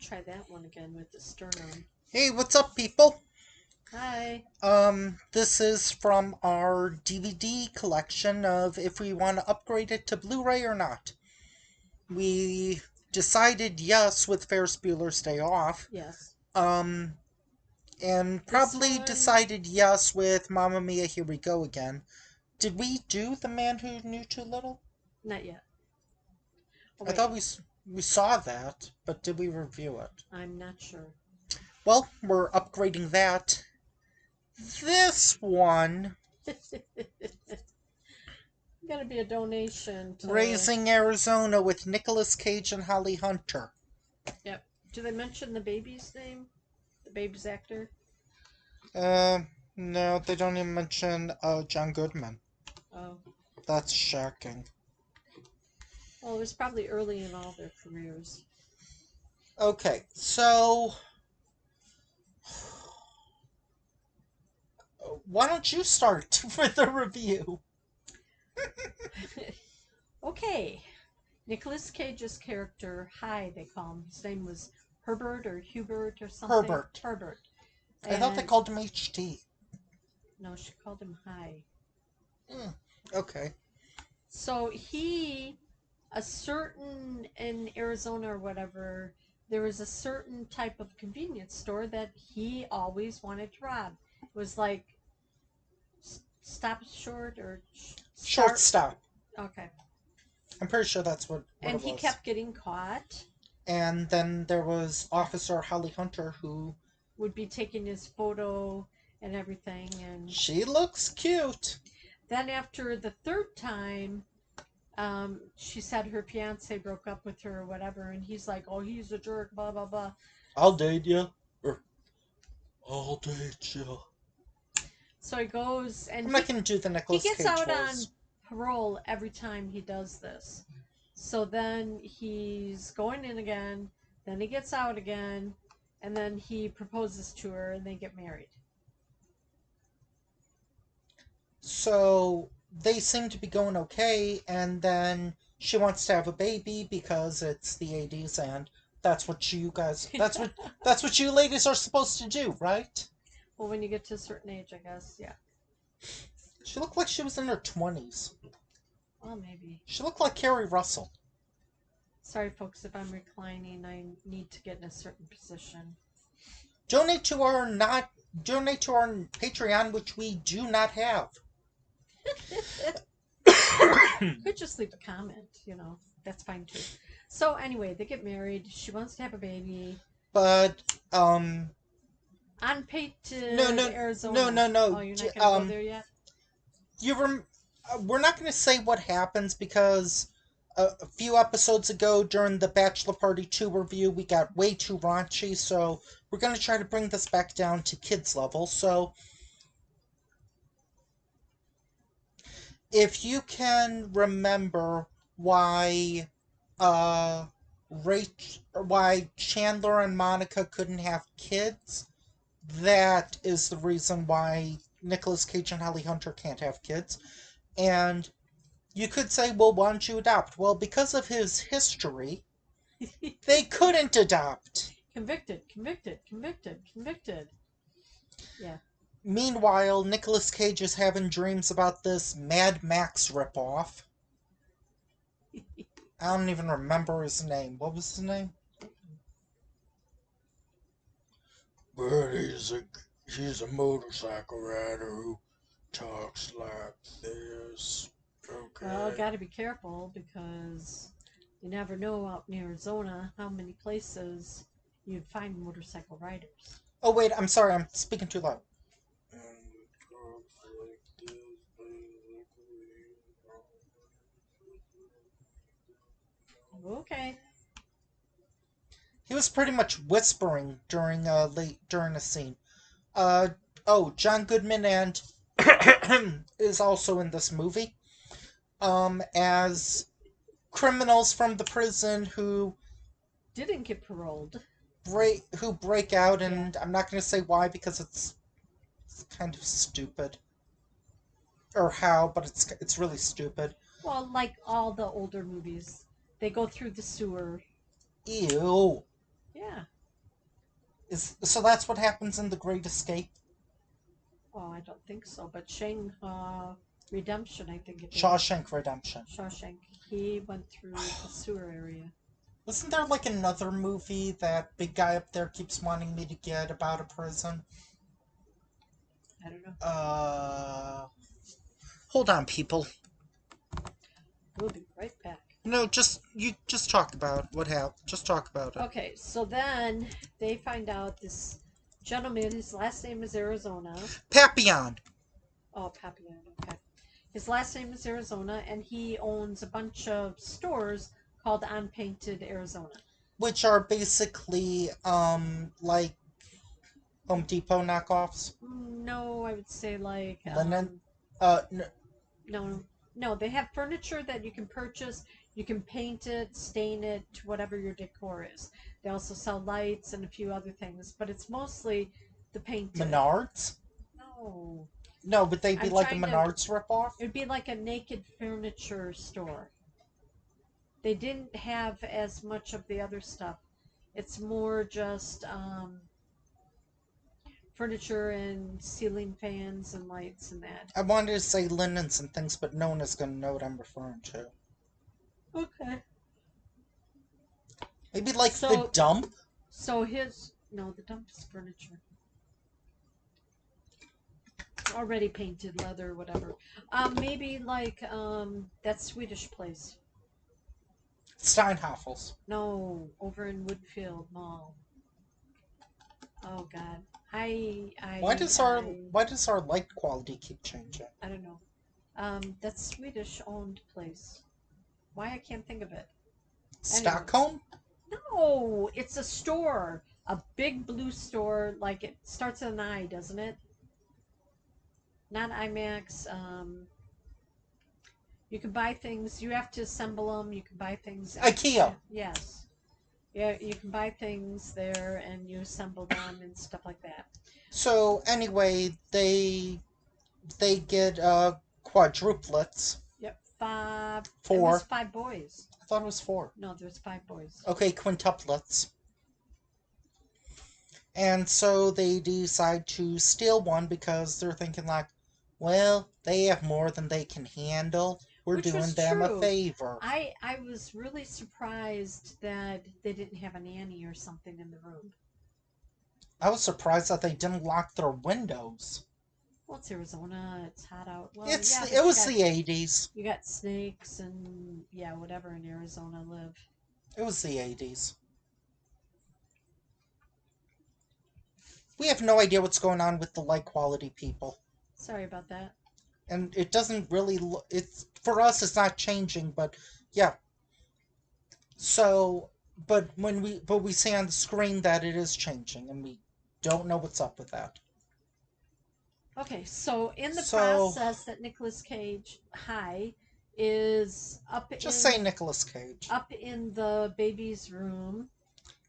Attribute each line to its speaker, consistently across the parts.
Speaker 1: try that one again with the sternum.
Speaker 2: Hey, what's up, people?
Speaker 1: Hi.
Speaker 2: This is from our DVD collection of if we want to upgrade it to Blu-ray or not. We decided yes with Ferris Bueller's Day Off.
Speaker 1: Yes.
Speaker 2: Um, and
Speaker 1: This
Speaker 2: probably
Speaker 1: one,
Speaker 2: decided yes with Mamma Mia, Here We Go Again. Did we do The Man Who Knew Too Little?
Speaker 1: not yet. Oh,
Speaker 2: I
Speaker 1: wait.
Speaker 2: thought we saw that, but did we review it?
Speaker 1: I'm not sure.
Speaker 2: Well, we're upgrading that. This one,
Speaker 1: Gotta be a donation to.
Speaker 2: Raising Arizona with Nicolas Cage and Holly Hunter.
Speaker 1: Yep. Do they mention the baby's name? The baby's actor?
Speaker 2: Uh, no, they don't even mention John Goodman.
Speaker 1: Oh.
Speaker 2: That's shocking.
Speaker 1: Well, it was probably early in all their careers.
Speaker 2: Okay, so why don't you start with the review?
Speaker 1: Okay. Nicolas Cage's character, Hi, they call him. His name was Herbert or Hubert or something.
Speaker 2: Herbert.
Speaker 1: Herbert.
Speaker 2: I thought they
Speaker 1: And
Speaker 2: called him HT.
Speaker 1: no, she called him Hi.
Speaker 2: Okay.
Speaker 1: So a certain, in Arizona or whatever, there was a certain type of convenience store that he always wanted to rob. It was like Stop Short or
Speaker 2: Shortstop.
Speaker 1: Okay.
Speaker 2: I'm pretty sure that's what
Speaker 1: And
Speaker 2: it
Speaker 1: he
Speaker 2: was.
Speaker 1: kept getting caught.
Speaker 2: And then there was Officer Holly Hunter who
Speaker 1: Would be taking his photo and everything. And
Speaker 2: she looks cute.
Speaker 1: then after the third time, she said her fiance broke up with her or whatever, and he's like, "Oh, he's a jerk," blah blah blah.
Speaker 2: I'll date you. I'll date you.
Speaker 1: So he goes and
Speaker 2: I'm not gonna do the
Speaker 1: he
Speaker 2: Nicolas
Speaker 1: gets
Speaker 2: Cage
Speaker 1: out
Speaker 2: voice.
Speaker 1: on parole every time he does this. So then he's going in again, then he gets out again, and then he proposes to her and they get married.
Speaker 2: So they seem to be going okay, and then she wants to have a baby because it's the 80s, and that's what you guys that's what you ladies are supposed to do, right?
Speaker 1: Well, when you get to a certain age, I guess, yeah.
Speaker 2: She looked like she was in her 20s.
Speaker 1: Well, maybe.
Speaker 2: She looked like Carrie Russell.
Speaker 1: Sorry, folks, if I'm reclining, I need to get in a certain position.
Speaker 2: Donate to our Patreon, which we do not have.
Speaker 1: Could just leave a comment, that's fine too. So anyway, they get married. She wants to have a baby.
Speaker 2: But
Speaker 1: On Pate
Speaker 2: no,
Speaker 1: to
Speaker 2: no,
Speaker 1: Arizona.
Speaker 2: no.
Speaker 1: Oh, you're not gonna go there yet?
Speaker 2: We're not going to say what happens because a few episodes ago during the Bachelor Party 2 review, we got way too raunchy, so we're going to try to bring this back down to kids level. So if you can remember why why Chandler and Monica couldn't have kids, that is the reason why Nicolas Cage and Holly Hunter can't have kids. And you could say, well, why don't you adopt? Well, because of his history, they couldn't adopt.
Speaker 1: Convicted, convicted, convicted, convicted. Yeah.
Speaker 2: Meanwhile, Nicolas Cage is having dreams about this Mad Max ripoff. I don't even remember his name. What was his name? But he's a motorcycle rider who talks like this. Okay.
Speaker 1: Well, gotta be careful because you never know out in Arizona how many places you'd find motorcycle riders.
Speaker 2: Oh wait, I'm sorry, I'm speaking too loud.
Speaker 1: Okay.
Speaker 2: He was pretty much whispering during a scene. John Goodman and is also in this movie. As criminals from the prison who
Speaker 1: Didn't get paroled.
Speaker 2: break out, and I'm not going to say why because it's kind of stupid, or how, but it's really stupid.
Speaker 1: Well, like all the older movies, they go through the sewer.
Speaker 2: Ew.
Speaker 1: Yeah.
Speaker 2: So that's what happens in The Great Escape?
Speaker 1: Oh, I don't think so. But Shang Redemption, I think it is.
Speaker 2: Shawshank Redemption.
Speaker 1: Shawshank. He went through the sewer area.
Speaker 2: Wasn't there like another movie that big guy up there keeps wanting me to get about a prison?
Speaker 1: I don't know.
Speaker 2: Uh, Hold on, people.
Speaker 1: We'll be right back.
Speaker 2: No, just talk about what happened. Just talk about it.
Speaker 1: Okay, so then they find out this gentleman, his last name is Arizona.
Speaker 2: Papillon,
Speaker 1: Oh, Papillon, okay. His last name is Arizona, and he owns a bunch of stores called Unpainted Arizona.
Speaker 2: which are basically like Home Depot knockoffs.
Speaker 1: No, I would say like
Speaker 2: Linen. Uh, n-
Speaker 1: no, no. They have furniture that you can purchase. You can paint it, stain it, whatever your decor is. They also sell lights and a few other things, but it's mostly the painted.
Speaker 2: Menards.
Speaker 1: No,
Speaker 2: No, but they'd be
Speaker 1: I'm
Speaker 2: like a
Speaker 1: trying to.
Speaker 2: Menards ripoff.
Speaker 1: It'd be like a naked furniture store. They didn't have as much of the other stuff. It's more just furniture and ceiling fans and lights and that.
Speaker 2: I wanted to say linens and things, but no one is going to know what I'm referring to.
Speaker 1: Okay.
Speaker 2: Maybe like the
Speaker 1: So,
Speaker 2: dump.
Speaker 1: so his no, the dump's furniture. It's already painted leather, whatever. Maybe like that Swedish place.
Speaker 2: Steinhafels.
Speaker 1: No, over in Woodfield Mall. Oh God, I
Speaker 2: Why
Speaker 1: I
Speaker 2: does our
Speaker 1: I
Speaker 2: why does our light quality keep changing?
Speaker 1: I don't know. That Swedish owned place. Why I can't think of it. Anyways,
Speaker 2: Stockholm?
Speaker 1: no, it's a store, a big blue store. Like it starts with an I, doesn't it? Not IMAX. You can buy things. You have to assemble them. You can buy things.
Speaker 2: IKEA.
Speaker 1: Yes. Yeah, you can buy things there and you assemble them and stuff like that.
Speaker 2: So anyway, they get quadruplets.
Speaker 1: Yep, five. It was
Speaker 2: Four.
Speaker 1: five boys.
Speaker 2: I thought it was four.
Speaker 1: No, there's five boys.
Speaker 2: Okay, quintuplets. And so they decide to steal one because they're thinking like, well, they have more than they can handle. We're
Speaker 1: Which
Speaker 2: doing
Speaker 1: was
Speaker 2: them a
Speaker 1: true.
Speaker 2: favor.
Speaker 1: I was really surprised that they didn't have a nanny or something in the room.
Speaker 2: I was surprised that they didn't lock their windows.
Speaker 1: Well, it's Arizona. It's hot out. Well,
Speaker 2: It's
Speaker 1: yeah,
Speaker 2: it
Speaker 1: but
Speaker 2: was the 80s.
Speaker 1: you got snakes and yeah, whatever in Arizona live.
Speaker 2: It was the 80s. We have no idea what's going on with the light quality people.
Speaker 1: Sorry about that.
Speaker 2: And it doesn't really it's for us it's not changing, but yeah. So, but we see on the screen that it is changing and we don't know what's up with that.
Speaker 1: Okay, so in the
Speaker 2: So,
Speaker 1: process that Nicolas Cage high is
Speaker 2: just say Nicolas Cage.
Speaker 1: up in the baby's room.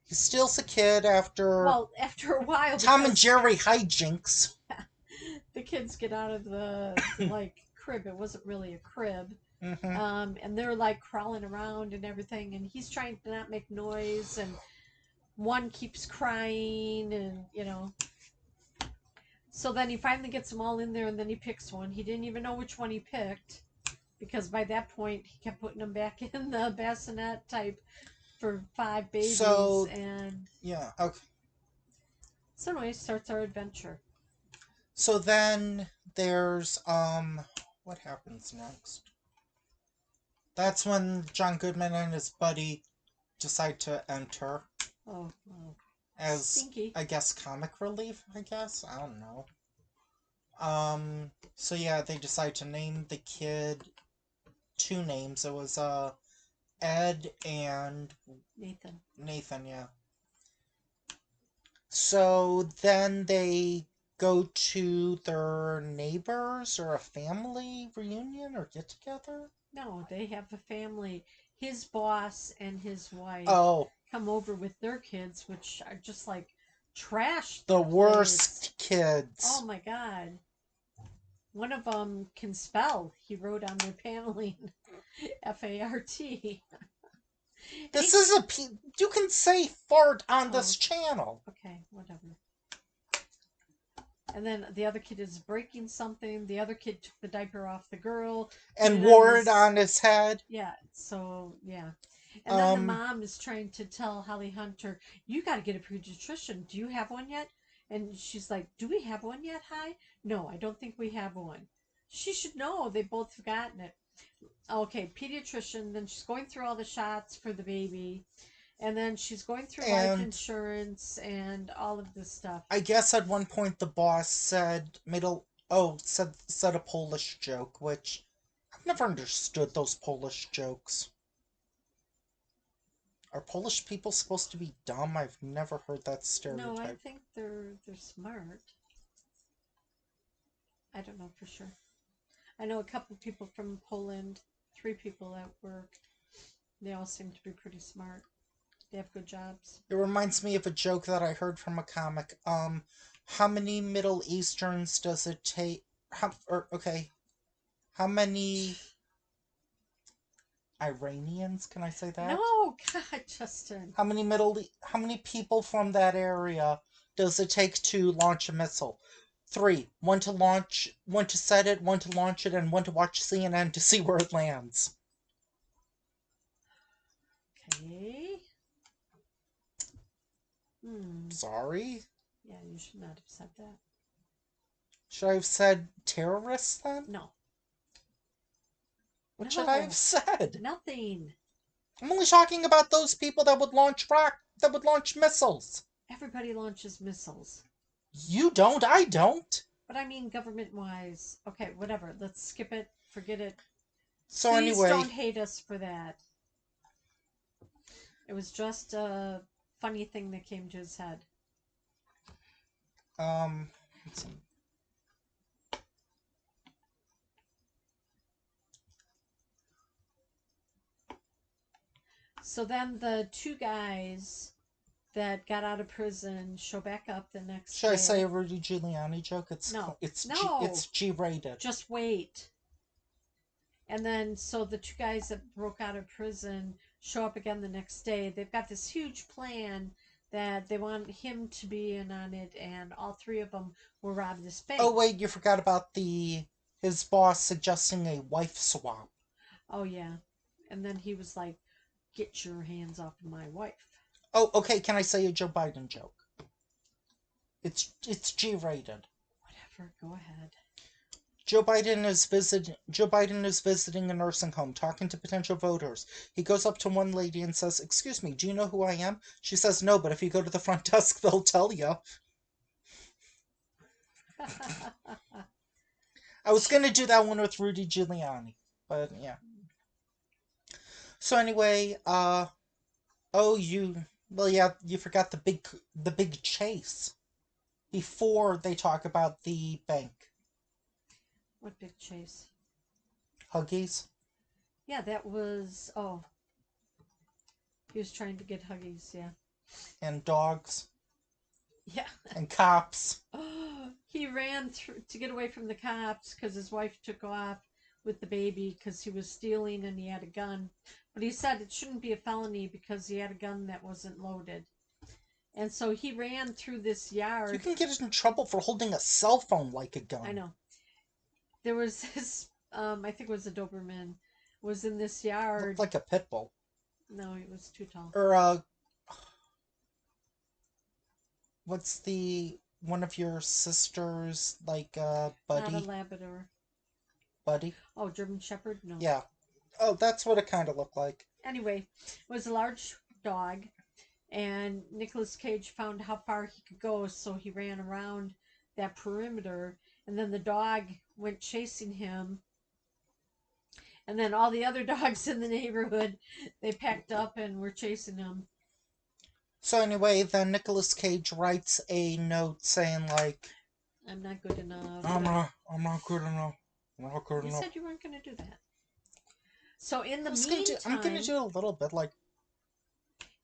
Speaker 2: He steals a kid after
Speaker 1: Well, after a while,
Speaker 2: Tom and
Speaker 1: because
Speaker 2: Jerry hijinks.
Speaker 1: the kids get out of the like crib. It wasn't really a crib.
Speaker 2: Mm-hmm.
Speaker 1: And they're like crawling around and everything, and he's trying to not make noise, and one keeps crying, and So then he finally gets them all in there, and then he picks one. He didn't even know which one he picked because by that point he kept putting them back in the bassinet type for five babies,
Speaker 2: So,
Speaker 1: and
Speaker 2: yeah, okay.
Speaker 1: so anyway, starts our adventure.
Speaker 2: So then there's what happens next? That's when John Goodman and his buddy decide to enter
Speaker 1: Oh, oh.
Speaker 2: as
Speaker 1: Stinky.
Speaker 2: I guess comic relief, I guess. I don't know. So yeah, they decide to name the kid two names. It was Ed and
Speaker 1: Nathan.
Speaker 2: Nathan, yeah. So then they go to their neighbors or a family reunion or get together.
Speaker 1: No, they have a family. His boss and his wife
Speaker 2: Oh,
Speaker 1: come over with their kids, which are just like trash
Speaker 2: the
Speaker 1: the place.
Speaker 2: worst kids.
Speaker 1: Oh my god. One of them can spell. He wrote on their paneling Fart. And
Speaker 2: This is you can say fart on
Speaker 1: oh,
Speaker 2: this channel.
Speaker 1: okay, whatever. And then the other kid is breaking something. The other kid took the diaper off the girl, put
Speaker 2: And
Speaker 1: it on
Speaker 2: wore it
Speaker 1: his.
Speaker 2: on his head.
Speaker 1: Yeah, so yeah. And then the
Speaker 2: Um,
Speaker 1: mom is trying to tell Holly Hunter, "You got to get a pediatrician. Do you have one yet?" And she's like, "Do we have one yet, Hi? No, I don't think we have one." She should know. They both forgotten it. Okay, pediatrician. Then she's going through all the shots for the baby. And then she's going through life
Speaker 2: and
Speaker 1: insurance and all of this stuff.
Speaker 2: I guess at one point the boss said said a Polish joke, which I've never understood those Polish jokes. Are Polish people supposed to be dumb? I've never heard that
Speaker 1: No, I
Speaker 2: stereotype.
Speaker 1: think they're smart. I don't know for sure. I know a couple people from Poland, 3 people at work. They all seem to be pretty smart. They have good jobs.
Speaker 2: It reminds me of a joke that I heard from a comic. How many Middle Easterns does it take? How many Iranians? Can I say that?
Speaker 1: No, God, Justin.
Speaker 2: How many people from that area does it take to launch a missile? Three. One to set it, one to launch it, and one to watch CNN to see where it lands.
Speaker 1: Okay. Hmm.
Speaker 2: Sorry?
Speaker 1: Yeah, you should not have said that.
Speaker 2: Should I have said terrorists then?
Speaker 1: No.
Speaker 2: What should I have
Speaker 1: No.
Speaker 2: said?
Speaker 1: Nothing.
Speaker 2: I'm only talking about those people that would launch missiles.
Speaker 1: Everybody launches missiles.
Speaker 2: You don't, I don't.
Speaker 1: But I mean government wise. Okay, whatever. Let's skip it. Forget it.
Speaker 2: So
Speaker 1: Please
Speaker 2: anyway,
Speaker 1: don't hate us for that. It was just a funny thing that came to his head.
Speaker 2: let's see.
Speaker 1: So then the 2 guys that got out of prison show back up the next
Speaker 2: Should I say
Speaker 1: day.
Speaker 2: a Rudy Giuliani joke?
Speaker 1: No.
Speaker 2: It's
Speaker 1: No.
Speaker 2: G-rated.
Speaker 1: Just wait. And then, so the 2 guys that broke out of prison show up again the next day. They've got this huge plan that they want him to be in on it, and all 3 of them will rob this bank.
Speaker 2: Oh wait, you forgot about his boss suggesting a wife swap.
Speaker 1: Oh, yeah. And then he was like, "Get your hands off of my wife."
Speaker 2: Oh, okay. Can I say a Joe Biden joke? It's G-rated.
Speaker 1: Whatever, go ahead.
Speaker 2: Joe Biden is visiting a nursing home, talking to potential voters. He goes up to one lady and says, "Excuse me, do you know who I am?" She says, "No, but if you go to the front desk, they'll tell you." I was gonna do that one with Rudy Giuliani, but yeah. So anyway, you forgot the big chase before they talk about the bank.
Speaker 1: What big chase?
Speaker 2: Huggies.
Speaker 1: Yeah, that was. Oh, he was trying to get Huggies, yeah.
Speaker 2: And dogs.
Speaker 1: Yeah.
Speaker 2: And cops.
Speaker 1: He ran through to get away from the cops because his wife took off with the baby because he was stealing and he had a gun. But he said it shouldn't be a felony because he had a gun that wasn't loaded. And so he ran through this yard.
Speaker 2: You can get in trouble for holding a cell phone like a gun.
Speaker 1: I know. There was this, I think it was a Doberman, was in this yard.
Speaker 2: Looked like a pit bull.
Speaker 1: No, he was too tall.
Speaker 2: Or, what's one of your sisters, like, Buddy?
Speaker 1: Not a Labrador.
Speaker 2: Buddy?
Speaker 1: Oh, German Shepherd? No.
Speaker 2: Yeah. Oh, that's what it kind of looked like.
Speaker 1: Anyway, it was a large dog, and Nicolas Cage found how far he could go, so he ran around that perimeter, and then the dog went chasing him, and then all the other dogs in the neighborhood, they packed up and were chasing him.
Speaker 2: So anyway, then Nicolas Cage writes a note saying like,
Speaker 1: "I'm not good enough.
Speaker 2: I'm not good enough. I'm not good
Speaker 1: You
Speaker 2: enough."
Speaker 1: said you weren't going to do that. So in the
Speaker 2: I'm gonna do a little bit like,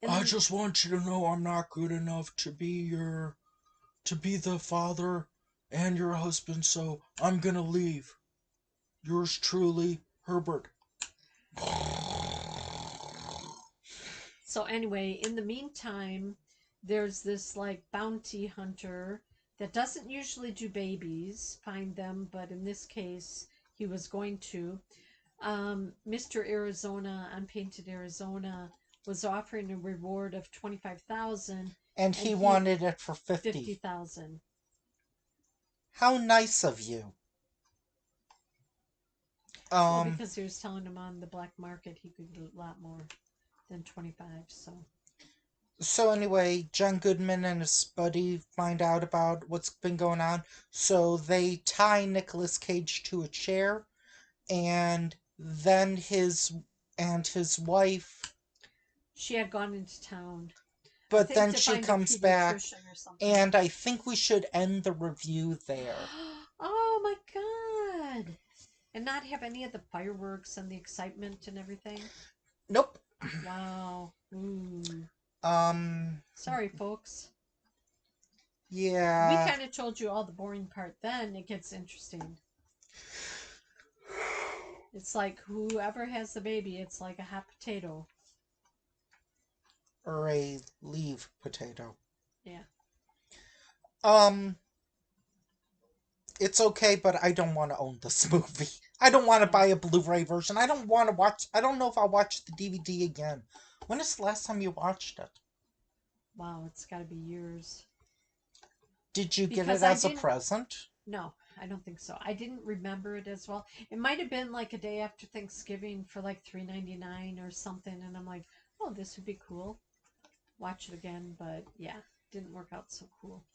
Speaker 2: "I just want you to know I'm not good enough to be the father and your husband, so I'm gonna leave. Yours truly, Herbert."
Speaker 1: So anyway, in the meantime, there's this like bounty hunter that doesn't usually do babies, find them, but in this case, he was going to. Mr. Arizona on Painted Arizona was offering a reward of 25,000,
Speaker 2: And
Speaker 1: and
Speaker 2: he
Speaker 1: he
Speaker 2: wanted it for 50.
Speaker 1: 50,000.
Speaker 2: How nice of you.
Speaker 1: Well,
Speaker 2: Um,
Speaker 1: because he was telling him on the black market he could get a lot more than 25. So
Speaker 2: so anyway, John Goodman and his buddy find out about what's been going on. So they tie Nicolas Cage to a chair, and then his wife,
Speaker 1: she had gone into town, I
Speaker 2: but
Speaker 1: think
Speaker 2: then
Speaker 1: to
Speaker 2: she
Speaker 1: find a
Speaker 2: comes back,
Speaker 1: pediatrician or something.
Speaker 2: and I think we should end the review there.
Speaker 1: Oh my god! And not have any of the fireworks and the excitement and everything.
Speaker 2: Nope.
Speaker 1: Wow. Ooh.
Speaker 2: Um,
Speaker 1: Sorry, folks. We
Speaker 2: yeah.
Speaker 1: kind of told you all the boring part. Then it gets interesting. It's like whoever has the baby, it's like a hot potato.
Speaker 2: Or a leave potato.
Speaker 1: Yeah.
Speaker 2: Um, it's okay, but I don't want to own this movie. I don't want to
Speaker 1: Yeah.
Speaker 2: buy a Blu-ray version. I don't want to watch. I don't know if I'll watch the DVD again. When is the last time you watched it?
Speaker 1: Wow, it's got to be years.
Speaker 2: Did you get it
Speaker 1: Because I
Speaker 2: as a
Speaker 1: didn't.
Speaker 2: present?
Speaker 1: No, I don't think so. I didn't remember it as well. It might have been like a day after Thanksgiving for like $3.99 or something, and I'm like, oh, this would be cool. Watch it again, but yeah, didn't work out so cool.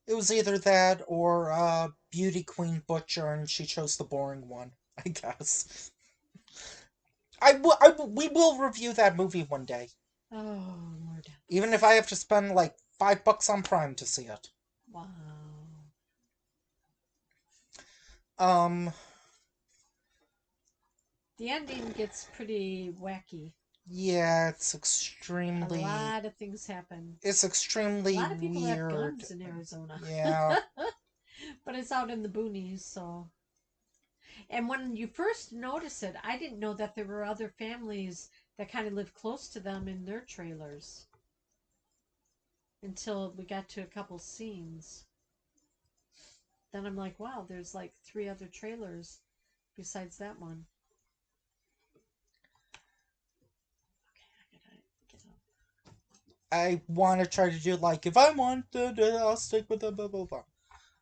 Speaker 2: It was either that or Beauty Queen Butcher, and she chose the boring one, I guess. We will review that movie one day,
Speaker 1: Oh Lord.
Speaker 2: even if I have to spend like $5 on Prime to see it.
Speaker 1: Wow.
Speaker 2: Um,
Speaker 1: The ending gets pretty wacky.
Speaker 2: yeah,
Speaker 1: A lot of things happen.
Speaker 2: it's
Speaker 1: A
Speaker 2: extremely
Speaker 1: lot of people have
Speaker 2: weird.
Speaker 1: guns in Arizona.
Speaker 2: Yeah,
Speaker 1: But it's out in the boonies, so. And when you first notice it, I didn't know that there were other families that kind of live close to them in their trailers until we got to a couple scenes. Then I'm like, wow, there's like three other trailers besides that one. Okay, I gotta get up.
Speaker 2: I want to try to do like if I want to, I'll stick with the blah blah blah.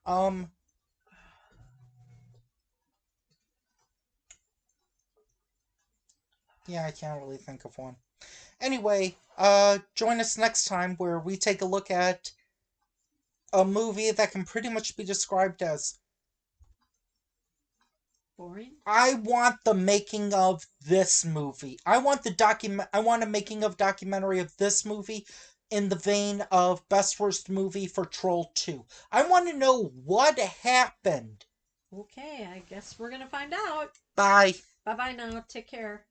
Speaker 2: Um, yeah, I can't really think of one. Anyway, join us next time where we take a look at a movie that can pretty much be described as
Speaker 1: Boring?
Speaker 2: I want the making of this movie. I want a making of documentary of this movie in the vein of Best Worst Movie for Troll 2. I want to know what happened.
Speaker 1: Okay, I guess we're gonna find out.
Speaker 2: Bye.
Speaker 1: Bye bye now. Take care.